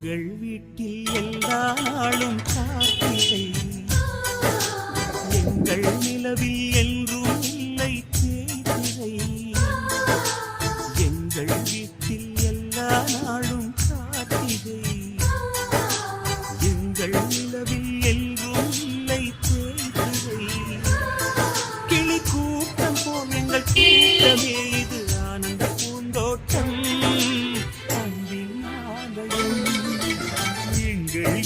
எங்கள் வீட்டில் எல்லா நாளும் கார்த்திகை, எங்கள் நிலவில் என்றும் இல்லை தேய்திரை. எங்கள் வீட்டில் எல்லா நாளும் கார்த்திகை, எங்கள் நிலவில் என்றும் இல்லை தேய்திரை. கிளி கூட்டம் போல் எங்கள் கூட்டமே இது ஆனந்த பூந்தோட்டம். அன்பின் ஆலயம் எங்கள்